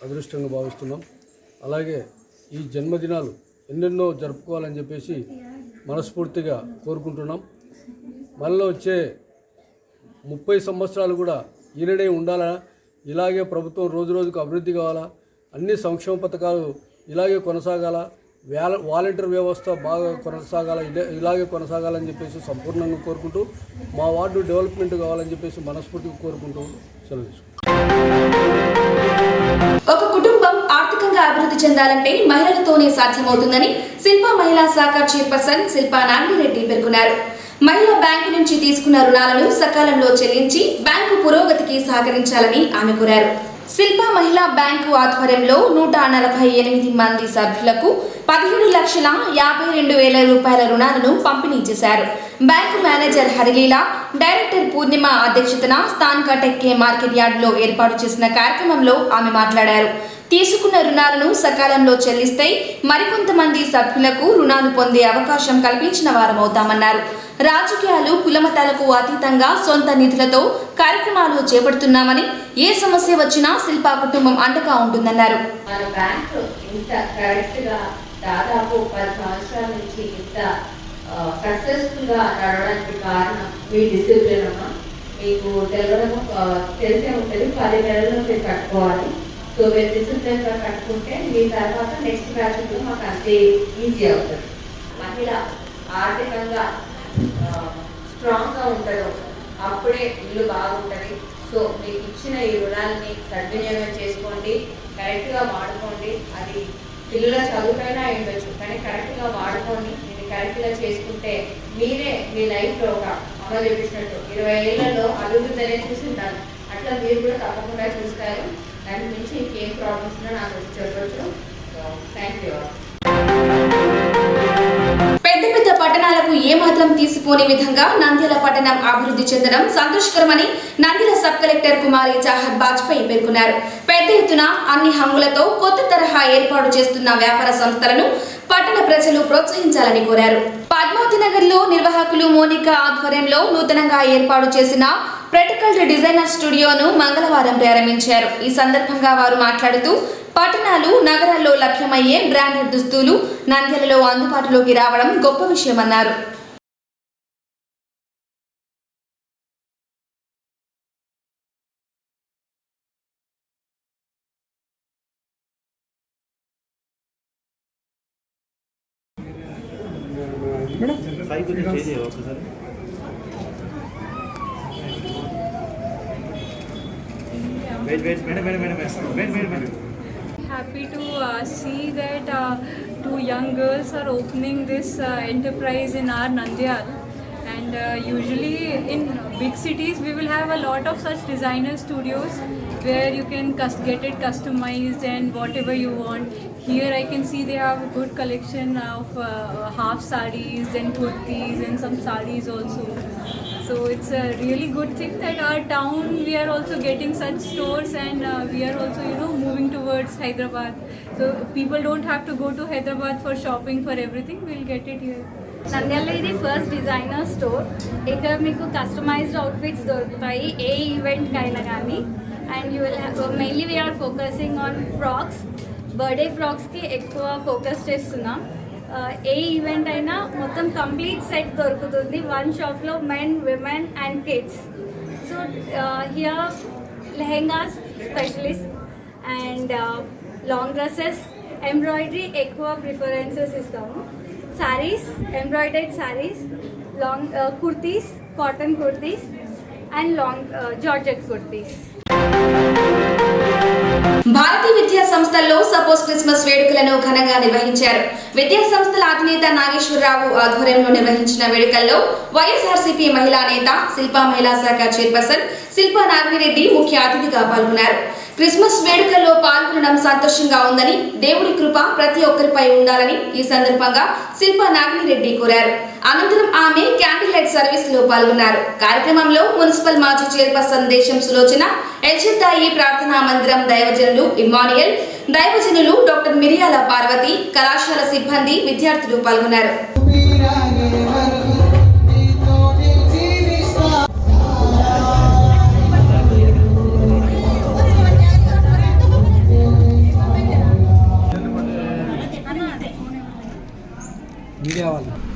అదృష్టంగా భావిస్తున్నాం. అలాగే ఈ జన్మదినాలు ఎన్నెన్నో జరుపుకోవాలని చెప్పేసి మనస్ఫూర్తిగా కోరుకుంటున్నాం. మళ్ళీ వచ్చే 30 సంవత్సరాలు కూడా ఈయననే ఉండాలా, ఇలాగే ప్రభుత్వం రోజు రోజుకు అభివృద్ధి కావాలా, అన్ని సంక్షేమ పథకాలు ఇలాగే కొనసాగాల, వాలంటీర్ వ్యవస్థ బాగా కొనసాగాల, ఇలాగే కొనసాగాలని చెప్పేసి సంపూర్ణంగా కోరుకుంటూ, మా వార్డు డెవలప్మెంట్ కావాలని చెప్పేసి మనస్ఫూర్తిగా కోరుకుంటూ సెలవు. ఒక కుటుంబం ఆర్థిక ఆర్థికంగా అభివృద్ధి చెందాలంటే మహిళలతోనే సాధ్యమవుతుందని శిల్ప మహిళా శాఖ చైర్పర్సన్ శిల్పా నాగిరెడ్డి పేర్కొన్నారు. మహిళా బ్యాంకు నుంచి తీసుకున్న రుణాలను సకాలంలో చెల్లించి బ్యాంకు పురోగతికి సహకరించాలని ఆమె కోరారు. శిల్ప మహిళా బ్యాంకు ఆధ్వర్యంలో 148 మంది సభ్యులకు 17,52,000 రూపాయల రుణాలను పంపిణీ చేశారు. బ్యాంకు మేనేజర్ హరిలీల, డైరెక్టర్ పూర్ణిమ అధ్యక్షతన స్థానిక టెక్కే మార్కెట్ యార్డులో ఏర్పాటు చేసిన కార్యక్రమంలో ఆమె మాట్లాడారు. తీసుకున్న రుణాలను సకాలంలో చెల్లిస్తే మరికొంతమంది సభ్యులకు రుణాలు పొందే అవకాశం కల్పించిన వారమవుతామన్నారు. రాజకీయాలు కులమతాలకు అతీతంగా సొంత నిధులతో కార్యక్రమాలు చేపడుతున్నామని, ఏ సమస్య వచ్చినా శిల్పా కుటుంబం అండగా ఉంటుందన్నారు. మన బ్యాంకు ఇంత కరెక్ట్గా దాదాపు 10 సంవత్సరాల నుంచి ఇంత సక్సెస్ఫుల్గా నడవడానికి కారణం మీ డిసిప్లిన్ అమ్మా. మీకు తెలిసే ఉంటుంది 10 నెలల్లో మీరు కట్టుకోవాలి. సో మీరు డిసిప్లిన్గా కట్టుకుంటే మీ తర్వాత నెక్స్ట్ బ్యాచ్లో మాకు అంతే ఈజీ అవుతుంది. మహిళ ఆర్థికంగా స్ట్రాంగ్గా ఉంటుందో అప్పుడే ఇల్లు బాగుంటుంది. సో మీకు ఇచ్చిన ఈ రుణాలని సద్వినియోగం చేసుకోండి, కరెక్ట్గా వాడుకోండి. అది పిల్లల చదువుకైనా ఉండొచ్చు, కానీ కరెక్ట్గా వాడుకోండి. ఇది కరెక్ట్గా చేసుకుంటే మీరే మీ లైఫ్లో ఒక అమలు చేపించినట్టు 20 ఏళ్లలో అభివృద్ధి అనేది చూసింటారు. అట్లా మీరు కూడా తప్పకుండా చూస్తారు. దాని నుంచి ఇంకేం ప్రాబ్లమ్స్ ఉన్నా నాకు చెప్పవచ్చు. So thank you. పెద్ద పెద్ద పట్టణాలకు ఏమాత్రం తీసిపోని విధంగా నంద్యాల పట్టణం అభివృద్ధి చెందడం సంతోషకరమని నంద్యాల సబ్ కలెక్టర్ కుమారి చాహర్ బాజ్పేయి పేర్కొన్నారు. పెద్ద ఎత్తున అన్ని హంగులతో కొత్త తరహా ఏర్పాటు చేస్తున్న వ్యాపార సంస్థలను పట్టణ ప్రజలు ప్రోత్సహించాలని కోరారు. పద్మావతి నగర్ లో నిర్వాహకులు మోనికా ఆధ్వర్యంలో నూతనంగా ఏర్పాటు చేసిన ప్రాక్టికల్ డిజైనర్ స్టూడియోను మంగళవారం ప్రారంభించారు. ఈ సందర్భంగా వారు మాట్లాడుతూ పట్టణాలు, నగరాల్లో లభ్యమయ్యే బ్రాండెడ్ దుస్తులు నంద్యాలలో అందుబాటులోకి రావడం గొప్ప విషయమన్నారు. Happy to see that 2 young girls are opening this enterprise in our Nandyal. And usually in big cities we will have a lot of such designer studios where you can get it customized and whatever you want. Here I can see they have a good collection of half sarees and kurtis and some sarees also. So it's a really good thing that our town we are also getting such stores, and we are also moving towards Hyderabad. So people don't have to go to Hyderabad for shopping for everything. We'll get it here. Nandyal ఇది first designer store. ఇక్కడ మీకు customized outfits దొరుకుతాయి ఏ ఈవెంట్కి అయినా కానీ. And you will mainly we are focusing on frocks. Birthday ఫ్రాక్స్కి ఎక్కువ focus చేస్తున్నాం. ఏ ఈవెంట్ అయినా మొత్తం కంప్లీట్ సెట్ దొరుకుతుంది వన్ షాప్లో, men, women and kids. So here lehengas specialist and long dresses, embroidery ఎక్కువ ప్రిఫరెన్సెస్ ఇస్తాము. sarees, embroidered sarees, long kurtis, cotton kurtis and long georgette kurtis. భారతీయ విద్యా సంస్థల్లో సపోజ్ క్రిస్మస్ వేడుకలను ఘనంగా నిర్వహించారు. విద్యా సంస్థల అధినేత నాగేశ్వరరావు ఆధ్వర్యంలో నిర్వహించిన వేడుకల్లో వైఎస్ఆర్సీపీ మహిళా నేత శిల్పా మహిళా శాఖ చైర్పర్సన్ శిల్పా నాగిరెడ్డి ముఖ్య అతిథిగా పాల్గొన్నారు. క్రిస్మస్ వేడుకల్లో పాల్గొనడం సంతోషంగా ఉందని, దేవుడి కృప ప్రతి ఒక్కరిపై ఉండాలని ఈ సందర్భంగా శిల్పా నాగిరెడ్డి కోరారు. అనంతరం ఆమె క్యాండిల్ లైట్ సర్వీస్ లో పాల్గొన్నారు. కార్యక్రమంలో మున్సిపల్ మాజీ చైర్పర్సన్ దేశం సులోచన, ఎల్షిద్దాయి ప్రార్థనా మందిరం దైవజనులు ఇమ్మానియల్, దైవజనులు డాక్టర్ మిరియాల పార్వతి, కళాశాల సిబ్బంది, విద్యార్థులు పాల్గొన్నారు.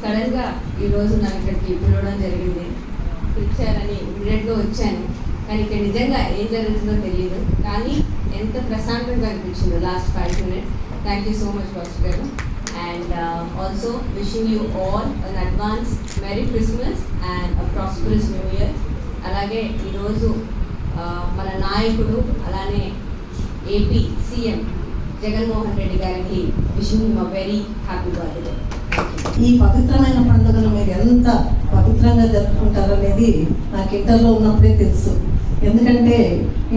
సడన్గా ఈరోజు నాకు ఇక్కడికి పిలవడం జరిగింది. పిలిచారని ఇమీడియట్గా వచ్చాను. కానీ ఇక్కడ నిజంగా ఏం జరుగుతుందో తెలియదు. కానీ ఎంత ప్రశాంతంగా అనిపించిందో last 5 minutes. Thank you so much boss గారు. And also wishing you all in advance merry Christmas and a prosperous new year. అలాగే ఈరోజు మన నాయకుడు, అలానే ఏపీ సీఎం జగన్మోహన్ రెడ్డి గారికి wishing him a very happy birthday. ఈ పవిత్రమైన పండుగను మీరు ఎంత పవిత్రంగా జరుపుకుంటారనేది నాకు ఇంటర్లో ఉన్నప్పుడే తెలుసు. ఎందుకంటే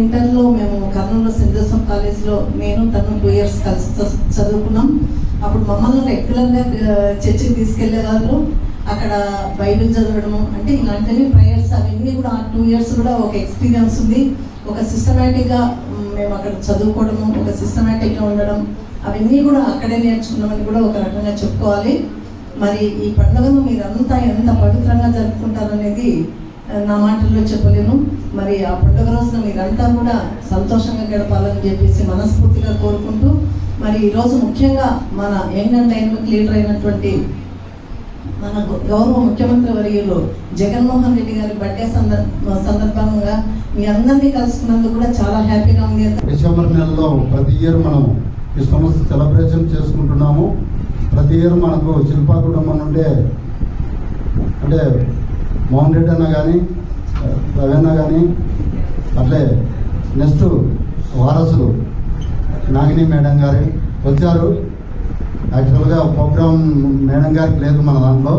ఇంటర్లో మేము కర్నూలు సెయింట్ జోసెఫ్ కాలేజ్లో నేను తను 2 years కలిసి చదువుకున్నాం. అప్పుడు మమ్మల్ని రెగ్యులర్గా చర్చికి తీసుకెళ్లేవాళ్ళు. అక్కడ బైబిల్ చదవడము అంటే ఇలాంటివి ప్రేయర్స్ అవన్నీ కూడా ఆ 2 years కూడా ఒక ఎక్స్పీరియన్స్ ఉంది. ఒక సిస్టమేటిక్గా మేము అక్కడ చదువుకోవడము, ఒక సిస్టమేటిక్గా ఉండడం అవన్నీ కూడా అక్కడే నేర్చుకున్నామని కూడా ఒక రకంగా చెప్పుకోవాలి. మరి ఈ పండుగను మీరంతా ఎంత పవిత్రంగా జరుపుకుంటారనేది నా మాటల్లో చెప్పలేను. మరి ఆ పండుగ రోజున మీరంతా కూడా సంతోషంగా గడపాలని చెప్పేసి మనస్ఫూర్తిగా కోరుకుంటూ, మరి ఈరోజు ముఖ్యంగా మన యంగ్ అండ్ డైనమిక్ లీడర్ అయినటువంటి మన గౌరవ ముఖ్యమంత్రి వర్యులు జగన్మోహన్ రెడ్డి గారి బర్త్డే సందర్భంగా మీ అందరినీ కలుసుకున్నందుకు కూడా చాలా హ్యాపీగా ఉంది. డిసెంబర్ నెలలో ప్రతి ఇయర్ మనం ఈ సంస్థ సెలబ్రేషన్ చేసుకుంటున్నాము. ప్రతి ఇయర్ మనకు శిల్పా కుటుంబం నుండే అంటే మోహన్ రెడ్డి అన్న కానీ రవీణ కానీ అట్లే నెక్స్ట్ వారసులు నాగిని మేడం గారు వచ్చారు. యాక్చువల్గా ప్రోగ్రామ్ మేడం గారికి లేదు మన దాంట్లో,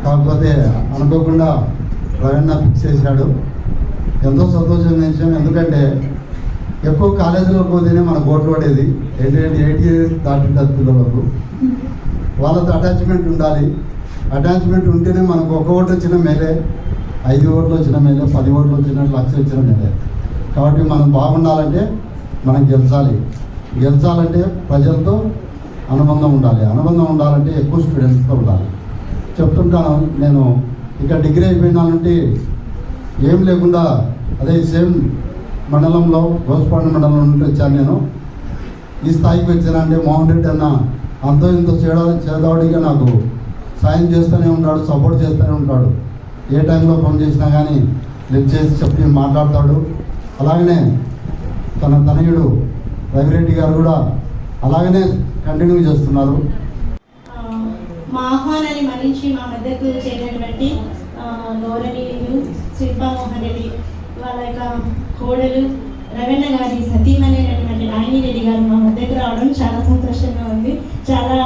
కాకపోతే అనుకోకుండా రవీణ ఫిక్స్ చేశాడు. ఎంతో సంతోషమైన విషయం. ఎందుకంటే ఎక్కువ కాలేజీలో పోతేనే మన ఓట్లు పడేది 8 దాటిన పిల్లలకు. వాళ్ళతో అటాచ్మెంట్ ఉండాలి. అటాచ్మెంట్ ఉంటేనే మనకు 1 ఓటు వచ్చిన మేలే, 5 ఓట్లు వచ్చిన మేలే, 10 ఓట్లు వచ్చిన, 1,00,000 వచ్చిన మేలే. కాబట్టి మనం బాగుండాలంటే మనం గెలిచాలంటే ప్రజలతో అనుబంధం ఉండాలి. అనుబంధం ఉండాలంటే ఎక్కువ స్టూడెంట్స్తో ఉండాలి. చెప్తుంటాను, నేను ఇక డిగ్రీ అయిపోయిన నుండి ఏం లేకుండా అదే సేమ్ మండలంలో గోస్పాడు మండలం నుండి వచ్చాను. నేను ఈ స్థాయికి వచ్చానంటే మోహన్ రెడ్డి అన్న అంతో ఇంతో చేదవాడిగా నాకు సాయం చేస్తూనే ఉంటాడు, సపోర్ట్ చేస్తూనే ఉంటాడు. ఏ టైంలో ఫోన్ చేసినా కానీ లిఫ్ట్ చేసి చెప్పి మాట్లాడతాడు. అలాగనే తన తనయుడు రవిరెడ్డి గారు కూడా అలాగనే కంటిన్యూ చేస్తున్నారు. మా ఆహ్వానాన్ని మన్నించి మా మద్దతు చేరినటువంటి గౌరవనీయులు శిల్పా మోహన్ రెడ్డి వాళ్ళ యొక్క కోడలు రవీణ గారి సతీమణైనటువంటి నాగిని రెడ్డి గారు మా మద్దతు రావడం చాలా సంతోషంగా ఉంది. చాలా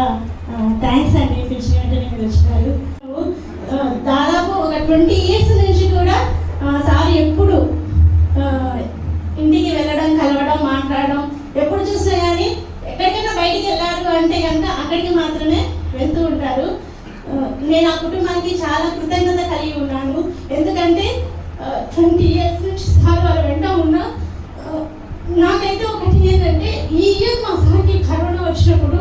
థ్యాంక్స్ అండి, పిలిచిన వెంటనే మీరు వచ్చినారు. దాదాపు ఒక 20 years నుంచి కూడా సార్ ఎప్పుడు ఇంటికి వెళ్ళడం, కలవడం, మాట్లాడడం ఎప్పుడు చూసినా కానీ ఎక్కడికైనా బయటికి వెళ్ళారు అంటే కనుక అక్కడికి మాత్రమే వెళ్తూ ఉంటారు. నేను ఆ కుటుంబానికి చాలా కృతజ్ఞత కలిగి ఉన్నాను. ఎందుకంటే 20 years నుంచి సార్ వాళ్ళ వెంట ఉన్నా. నాకైతే ఒకటి ఏంటంటే ఈ ఇయర్ మా సార్కి కరోనా వచ్చినప్పుడు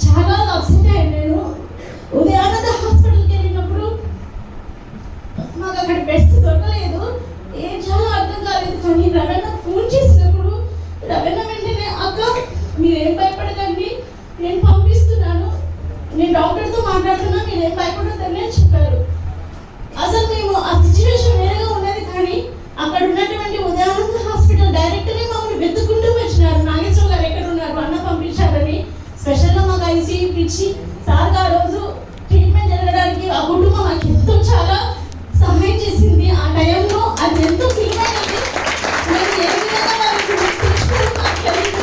చాలా అప్సెట్ అయ్యాను. నేను ఉదయానంద హాస్పిటల్కి వెళ్ళినప్పుడు మాకు అక్కడ బెడ్స్ దొరకలేదు, ఏం చాలా అర్థం కాలేదు. కానీ రవీణ ఫోన్ చేసినప్పుడు రవీణ వెంటనే అక్క మీరేం భయపడకండి, నేను పంపిస్తున్నాను, నేను డాక్టర్తో మాట్లాడుతున్నా, మీరేం భయపడద్దని అని చెప్పారు. అసలు మేము ఆ సిచ్యువేషన్ వేరేగా ఉన్నది. కానీ అక్కడ ఉన్నటువంటి ఉదయానంద హాస్పిటల్ డైరెక్ట్గా మమ్మల్ని వెతుక్కుంటూ వచ్చినారు. నాగేశ్వర గారు ఎక్కడ ఉన్నారు, అన్న పంపించారని స్పెషల్గా మాకు ఐసీయూ ఇచ్చి సార్ ఆ రోజు ట్రీట్మెంట్ జరగడానికి ఆ కుటుంబం మాకు ఎంతో చాలా సహాయం చేసింది. ఆ టైంలో అది ఎంతో ఫీలైనది. మేము ఏ విధంగా వాళ్ళకి మాకు తెలియదు.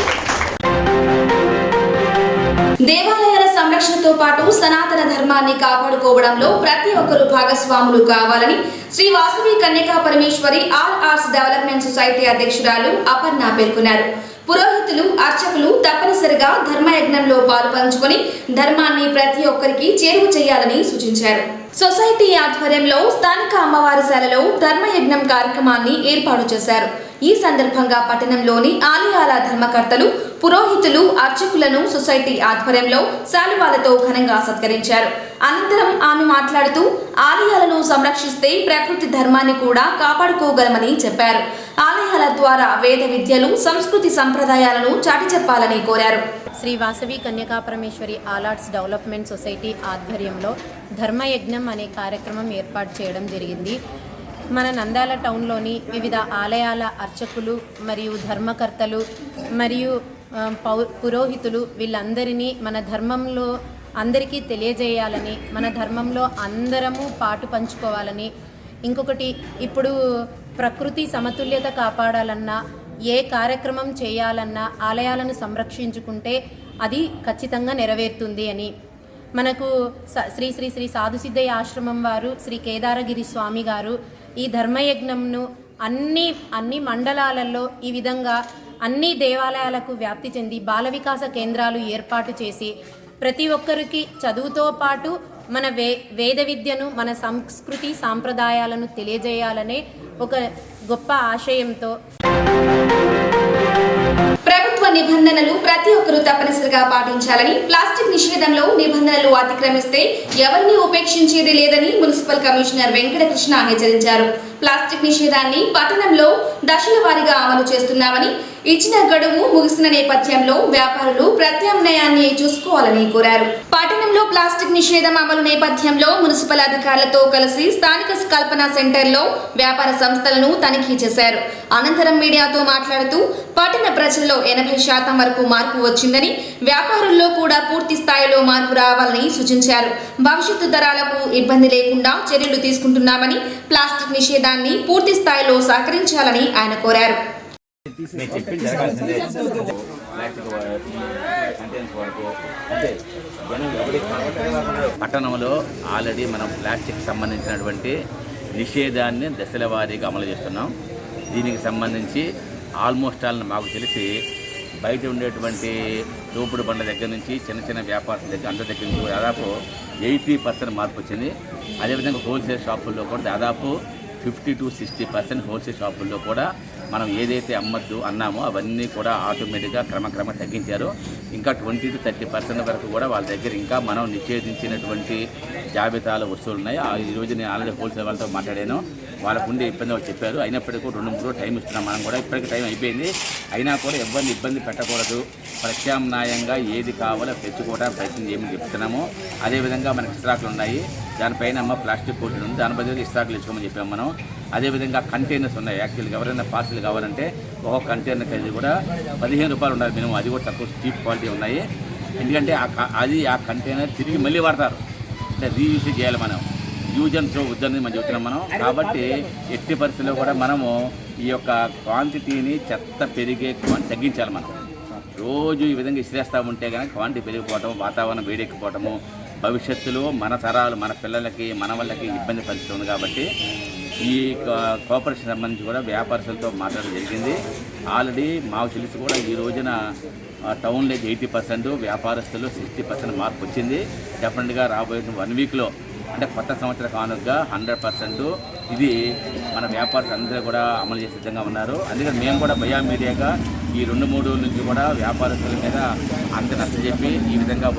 దేవాలయాల సంరక్షణతో పాటు సనాతన ధర్మాన్ని కాపాడుకోవడంలో ప్రతి ఒక్కరూ భాగస్వాములు కావాలని Sri Vasavi Kanyaka Parameswari all arts development society అధ్యక్షురాలు అపర్ణ పేర్కొన్నారు. పురోహితులు, అర్చకులు తప్పనిసరిగా ధర్మయజ్ఞంలో పాలుపంచుకొని ధర్మాన్ని ప్రతి ఒక్కరికి చేరువ చేయాలని సూచించారు. సొసైటీ ఆధ్వర్యంలో స్థానిక అమ్మవారిశాలలో ధర్మయజ్ఞం కార్యక్రమాన్ని ఏర్పాటు చేశారు. ఈ సందర్భంగా పట్టణంలోని ఆలయాల ధర్మకర్తలు, పురోహితులు, అర్చకులను సొసైటీ ఆధ్వర్యంలో శాలువాలతో ఘనంగా సత్కరించారు. అనంతరం ఆమె మాట్లాడుతూ ఆలయాలను సంరక్షిస్తే ప్రకృతి ధర్మాన్ని కూడా కాపాడుకోగలమని చెప్పారు. ఆలయాల ద్వారా వేద విద్యలు, సంస్కృతి సంప్రదాయాలను చాటి చెప్పాలని కోరారు. Sri Vasavi Kanyaka Parameswari all arts development society ఆధ్వర్యంలో ధర్మయజ్ఞం అనే కార్యక్రమం ఏర్పాటు చేయడం జరిగింది. మన నంద్యాల టౌన్లోని వివిధ ఆలయాల అర్చకులు మరియు ధర్మకర్తలు మరియు పురోహితులు వీళ్ళందరినీ మన ధర్మంలో అందరికీ తెలియజేయాలని, మన ధర్మంలో అందరము పాటు పంచుకోవాలని, ఇంకొకటి ఇప్పుడు ప్రకృతి సమతుల్యత కాపాడాలన్నా ఏ కార్యక్రమం చేయాలన్నా ఆలయాలను సంరక్షించుకుంటే అది ఖచ్చితంగా నెరవేరుతుంది అని మనకు శ్రీ శ్రీ శ్రీ సాధుసిద్ధయ్య ఆశ్రమం వారు శ్రీ కేదారగిరి స్వామి గారు ఈ ధర్మయజ్ఞంను అన్ని మండలాలలో ఈ విధంగా అన్ని దేవాలయాలకు వ్యాప్తి చెంది బాల వికాస కేంద్రాలు ఏర్పాటు చేసి ప్రతి ఒక్కరికి చదువుతో పాటు మన వేద విద్యను మన సంస్కృతి సాంప్రదాయాలను తెలియజేయాలనే ఒక గొప్ప ఆశయంతో ప్రభుత్వ నిబంధనలు ప్రతి ఒక్కరూ తప్పనిసరిగా పాటించాలని, ప్లాస్టిక్ నిషేధంలో నిబంధనలు అతిక్రమిస్తే ఎవరిని ఉపేక్షించేది లేదని మున్సిపల్ కమిషనర్ వెంకటకృష్ణ హెచ్చరించారు. ప్లాస్టిక్ నిషేధాన్ని పట్టణంలో దశల వారీగా అమలు చేస్తున్నామని, ఇచ్చిన గడువు ముగిసిన నేపథ్యంలో వ్యాపారులు ప్రత్యామ్నాయాన్ని చూసుకోవాలని కోరారు. పట్టణంలో ప్లాస్టిక్ నిషేధం అమలు నేపథ్యంలో మున్సిపల్ అధికారులతో కలిసి స్థానిక స్కల్పన సెంటర్లో వ్యాపార సంస్థలను తనిఖీ చేశారు. అనంతరం మీడియాతో మాట్లాడుతూ పట్టణ ప్రజల్లో 80% వరకు మార్పు వచ్చిందని, వ్యాపారుల్లో కూడా పూర్తి స్థాయిలో మార్పు రావాలని సూచించారు. భవిష్యత్తు తరాలకు ఇబ్బంది లేకుండా చర్యలు తీసుకుంటున్నామని, ప్లాస్టిక్ నిషేధాన్ని పూర్తి స్థాయిలో సహకరించాలని ఆయన కోరారు. పట్టణంలో ఆల్రెడీ మనం ప్లాస్టిక్ సంబంధించినటువంటి నిషేధాన్ని దశల వారీగా అమలు చేస్తున్నాం. దీనికి సంబంధించి ఆల్మోస్ట్ ఆల్ మాకు తెలిసి బయట ఉండేటువంటి దోపుడు బండ్ల దగ్గర నుంచి చిన్న వ్యాపారుల దగ్గర అందరి దగ్గర నుంచి దాదాపు 80% మార్పు వచ్చింది. అదేవిధంగా హోల్సేల్ షాపుల్లో కూడా దాదాపు 50 to 60% హోల్సేల్ షాపుల్లో కూడా మనం ఏదైతే అన్నామో అవన్నీ కూడా ఆటోమేటిక్గా క్రమక్రమ తగ్గించారు. ఇంకా 20 to 30% వరకు కూడా వాళ్ళ దగ్గర ఇంకా మనం నిషేధించినటువంటి జాబితాల వస్తువులు ఉన్నాయి. ఈరోజు నేను ఆల్రెడీ హోల్సేల్ వాళ్ళతో మాట్లాడాను. వాళ్ళకు ఉండే ఇబ్బంది వాళ్ళు చెప్పారు. అయినప్పటికీ 2-3 రోజులు టైం ఇస్తున్నాం. మనం కూడా ఇప్పటికీ టైం అయిపోయింది. అయినా కూడా ఎవరిని ఇబ్బంది పెట్టకూడదు, ప్రత్యామ్నాయంగా ఏది కావాలో తెచ్చుకోవడానికి ప్రయత్నం చేయమని చెప్తున్నాము. అదేవిధంగా మనకి ఇస్త్రాకులు ఉన్నాయి, దానిపైన ప్లాస్టిక్ కోటింగ్ ఉంది, దాని బదులు ఇస్త్రాకులు ఇచ్చుకోమని చెప్పాము మనం. అదేవిధంగా కంటైనర్స్ ఉన్నాయి. యాక్చువల్గా ఎవరైనా పార్సిల్ కావాలంటే ఒక కంటైనర్ ఖరీదు కూడా 15 రూపాయలు ఉండాలి మినిమం. అది కూడా తక్కువ చీప్ క్వాలిటీ ఉన్నాయి. ఎందుకంటే ఆ కంటైనర్ తిరిగి మళ్ళీ వాడతారు, అంటే రీయూజ్ చేయాలి. మనం యూజ్ అండ్ త్రో వద్దని మనం చెప్తున్నాం మనం. కాబట్టి ఎట్టి పరిస్థితుల్లో కూడా మనము ఈ యొక్క క్వాంటిటీని చెత్త పెరిగే తగ్గించాలి. మనం రోజు ఈ విధంగా ఇసిరేస్తూ ఉంటే కనుక క్వాంటిటీ పెరిగిపోవటం, వాతావరణం వేడెక్కిపోవటము, భవిష్యత్తులో మన తరాలు మన పిల్లలకి మన వాళ్ళకి ఇబ్బంది పరిస్థితుంది. కాబట్టి ఈ కోఆపరేషన్ సంబంధించి కూడా వ్యాపారస్తులతో మాట్లాడడం జరిగింది. ఆల్రెడీ మాకు తెలిసి కూడా ఈ రోజున టౌన్లో 80%, వ్యాపారస్తులు 60% మార్పు వచ్చింది. డెఫినెట్గా రాబోయే 1 వీక్లో అంటే కొత్త సంవత్సర కానుకగా 100% ఇది మన వ్యాపారస్తులు అందరూ కూడా అమలు చేసే విధంగా ఉన్నారు. అందుకని మేము కూడా బయా మీడియాగా ఈ 2-3 రోజుల నుంచి కూడా వ్యాపారస్తుల మీద అంత నచ్చజెప్పి ఈ విధంగా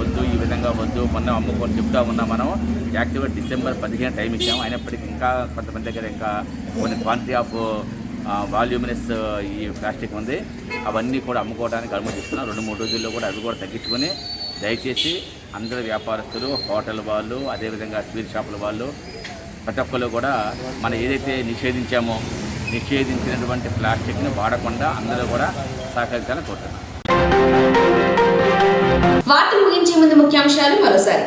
వద్దు మొన్న అమ్ముకొని చెప్తా ఉన్నాం. మనం యాక్టివ్గా డిసెంబర్ 15 టైం ఇచ్చాము. అయినప్పటికీ ఇంకా కొంతమంది దగ్గర ఇంకా కొన్ని క్వాంటిటీ ఆఫ్ వాల్యూమినస్ ఈ ప్లాస్టిక్ ఉంది, అవన్నీ కూడా అమ్ముకోవడానికి అనుమతిస్తున్నాం. 2-3 రోజుల్లో కూడా అవి కూడా తగ్గించుకొని దయచేసి అందరు వ్యాపారస్తులు, హోటల్ వాళ్ళు, అదేవిధంగా స్వీట్ షాపుల వాళ్ళు ప్రతి ఒక్కరు కూడా మనం ఏదైతే నిషేధించినటువంటి ప్లాస్టిక్ని వాడకుండా అందరూ కూడా సహకరించాలని కోరుతున్నాం. వార్తలు ముగించే ముందు ముఖ్యాంశాలు మరోసారి.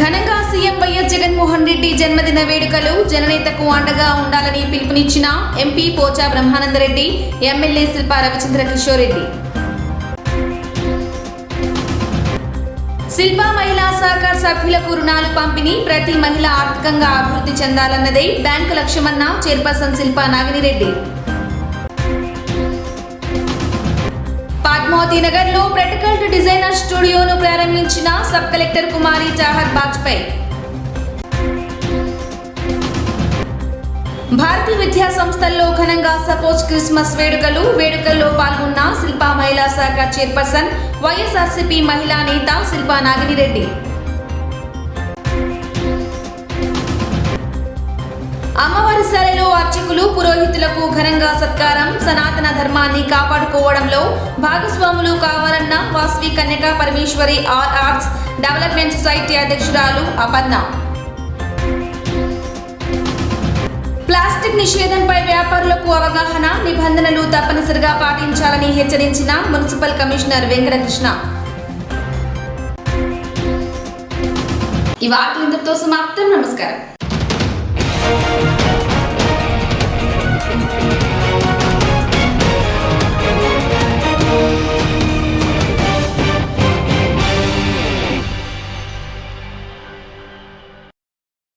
ఘనంగా సీఎం వైఎస్ జగన్మోహన్ రెడ్డి జన్మదిన వేడుకలు, జననేతకు అండగా ఉండాలని పిలుపునిచ్చిన ఎంపీ పోచా బ్రహ్మానందరెడ్డి, ఎమ్మెల్యే శిల్పా రవిచంద్ర కిషోర్ రెడ్డి. శిల్పా మహిళా సహకార సభ్యులకు రుణాలు పంపిణీ, ప్రతి మహిళ ఆర్థికంగా అభివృద్ధి చెందాలన్నదే బ్యాంకు లక్ష్యమన్న చైర్పర్సన్ శిల్పా నాగినిరెడ్డి. పద్మావతి నగర్ లో ప్రాక్టికల్ డిజైనర్ స్టూడియోను ప్రారంభించిన సబ్ కలెక్టర్ కుమారి చాహర్ బాజ్పేయి. భారతీయ విద్యా సంస్థల్లో ఘనంగా సపోజ్ క్రిస్మస్ వేడుకల్లో పాల్గొన్న శిల్పా మహిళా శాఖ చైర్పర్సన్, వైఎస్ఆర్సీపీ మహిళా నేత శిల్పా నాగినిరెడ్డి. అమ్మవారి శాలలో అర్చకులు, పురోహితులకు ఘనంగా సత్కారం, సనాతన ధర్మాన్ని కాపాడుకోవడంలో భాగస్వాములు కావాలన్న Vasavi Kanyaka Parameshwari arts development society అధ్యక్షురాలు అపర్ణ. ప్లాస్టిక్ నిషేధంపై వ్యాపారులకు అవగాహన, నిబంధనలు తప్పనిసరిగా పాటించాలని హెచ్చరించిన మున్సిపల్ కమిషనర్ వెంకటకృష్ణ. ఈ వార్తలు ఇంతటితో సమాప్తం. నమస్కారం.